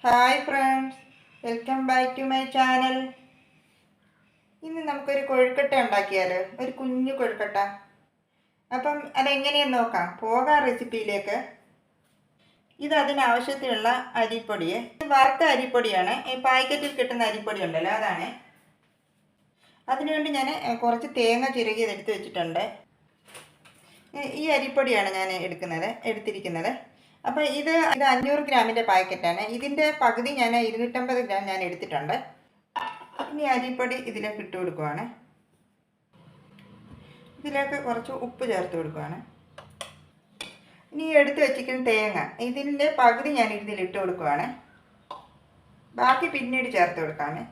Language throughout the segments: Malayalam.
Hi friends, welcome back to my channel. ഇന്ന് നമുക്കൊരു കൊഴുക്കട്ട ഉണ്ടാക്കിയാലോ, ഒരു കുഞ്ഞു കൊഴുക്കട്ട. അപ്പം അതെങ്ങനെയെന്ന് നോക്കാം. പോകാം റെസിപ്പിയിലേക്ക്. ഇത് അതിനാവശ്യത്തിനുള്ള അരിപ്പൊടി, വറുത്ത അരിപ്പൊടിയാണ്. ഈ പാക്കറ്റിൽ കിട്ടുന്ന അരിപ്പൊടി ഉണ്ടല്ലോ, അതാണ്. അതിനുവേണ്ടി ഞാൻ കുറച്ച് തേങ്ങ ചിരകിയത് വെച്ചിട്ടുണ്ട്. ഈ അരിപ്പൊടിയാണ് ഞാൻ എടുത്തിരിക്കുന്നത്. അപ്പോൾ ഇത് 500 ഗ്രാമിൻ്റെ പാക്കറ്റാണ്. ഇതിൻ്റെ പകുതി ഞാൻ 250 ഗ്രാം ഞാൻ എടുത്തിട്ടുണ്ട്. ഇനി അരിപ്പൊടി ഇതിലേക്ക് ഇട്ട് കൊടുക്കുവാണ്. ഇതിലേക്ക് കുറച്ച് ഉപ്പ് ചേർത്ത് കൊടുക്കുവാണ്. ഇനി എടുത്ത് വെച്ചിരിക്കുന്ന തേങ്ങ, ഇതിൻ്റെ പകുതി ഞാൻ ഇതിലിട്ട് കൊടുക്കുവാണ്. ബാക്കി പിന്നീട് ചേർത്ത് കൊടുക്കാമേ.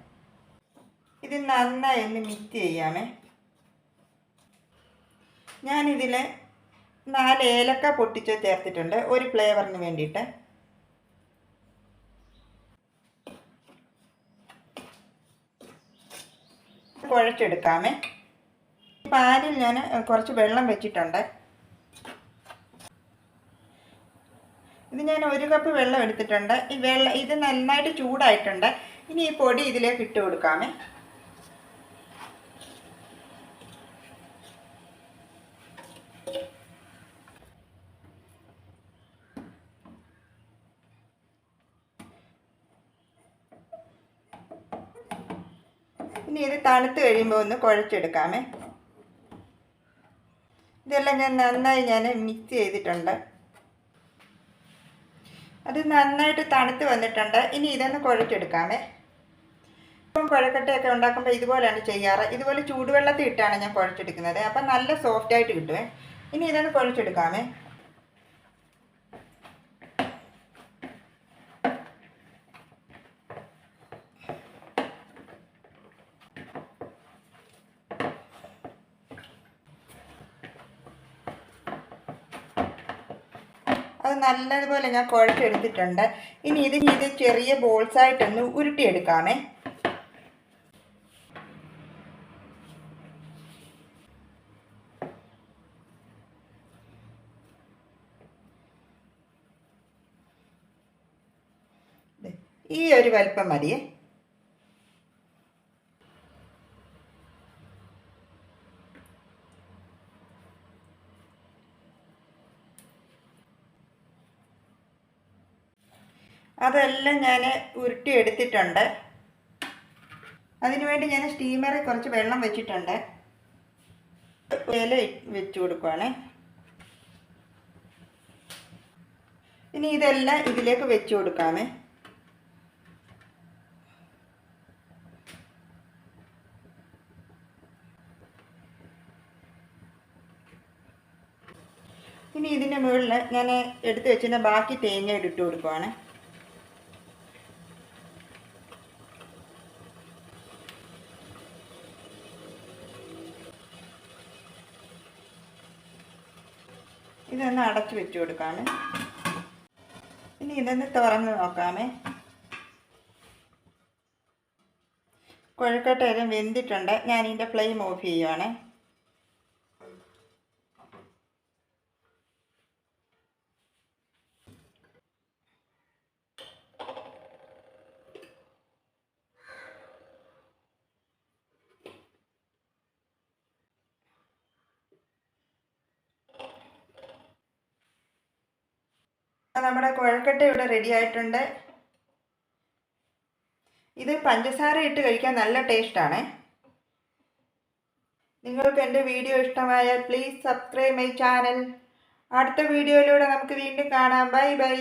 ഇത് നന്നായി ഒന്ന് മിക്സ് ചെയ്യാമേ. ഞാനിതിൽ 4 ഏലക്ക പൊട്ടിച്ച് ചേർത്തിട്ടുണ്ട്, ഒരു ഫ്ലേവറിന് വേണ്ടിയിട്ട്. കുഴച്ചെടുക്കാമേ. പാനിൽ ഞാൻ കുറച്ച് വെള്ളം വെച്ചിട്ടുണ്ട്. ഇത് ഞാൻ 1 കപ്പ് വെള്ളം എടുത്തിട്ടുണ്ട്. ഇത് നന്നായിട്ട് ചൂടായിട്ടുണ്ട്. ഇനി ഈ പൊടി ഇതിലേക്ക് ഇട്ട് കൊടുക്കാമേ. ഇനി ഇത് തണുത്ത് കഴിയുമ്പോൾ ഒന്ന് കുഴച്ചെടുക്കാമേ. ഇതെല്ലാം ഞാൻ നന്നായി മിക്സ് ചെയ്തിട്ടുണ്ട്. അത് നന്നായിട്ട് തണുത്ത് വന്നിട്ടുണ്ട്. ഇനി ഇതൊന്ന് കുഴച്ചെടുക്കാമേ. ഇപ്പം കുഴക്കട്ടയൊക്കെ ഉണ്ടാക്കുമ്പോൾ ഇതുപോലെയാണ് ചെയ്യാറ്. ഇതുപോലെ ചൂടുവെള്ളത്തിൽ ഇട്ടാണ് ഞാൻ കുഴച്ചെടുക്കുന്നത്. അപ്പം നല്ല സോഫ്റ്റായിട്ട് കിട്ടുമേ. ഇനി ഇതൊന്ന് കുഴച്ചെടുക്കാമേ. അത് നല്ലതുപോലെ ഞാൻ കുഴച്ചെടുത്തിട്ടുണ്ട്. ഇനി ഇത് ചെറിയ ബോൾസായിട്ടൊന്ന് ഉരുട്ടിയെടുക്കാമേ. ഈ ഒരു വലിപ്പം മതിയേ. അതെല്ലാം ഞാൻ ഉരുട്ടിയെടുത്തിട്ടുണ്ട്. അതിനുവേണ്ടി ഞാൻ സ്റ്റീമറിൽ കുറച്ച് വെള്ളം വെച്ചിട്ടുണ്ട്. ഇല വെച്ച് കൊടുക്കുവാണ്. ഇനി ഇതെല്ലാം ഇതിലേക്ക് വെച്ച് കൊടുക്കാമേ. ഇനി ഇതിൻ്റെ മുകളിൽ ഞാൻ എടുത്ത് വെച്ചിരുന്ന ബാക്കി തേങ്ങ ഇട്ട് കൊടുക്കുവാണ്. ഇതൊന്ന് അടച്ചു വെച്ച് കൊടുക്കാമേ. ഇനി ഇതൊന്ന് തുറന്ന് നോക്കാമേ. കൊഴുക്കട്ട എല്ലാം വെന്തിട്ടുണ്ട്. ഞാൻ ഇതിൻ്റെ ഫ്ലെയിം ഓഫ് ചെയ്യുവാണ്. നമ്മുടെ കുഴക്കട്ട ഇവിടെ റെഡി ആയിട്ടുണ്ട്. ഇത് പഞ്ചസാര ഇട്ട് കഴിക്കാൻ നല്ല ടേസ്റ്റാണ്. നിങ്ങൾക്ക് എൻ്റെ വീഡിയോ ഇഷ്ടമായാൽ പ്ലീസ് സബ്സ്ക്രൈബ് മൈ ചാനൽ. അടുത്ത വീഡിയോയിലൂടെ നമുക്ക് വീണ്ടും കാണാം. Bye bye.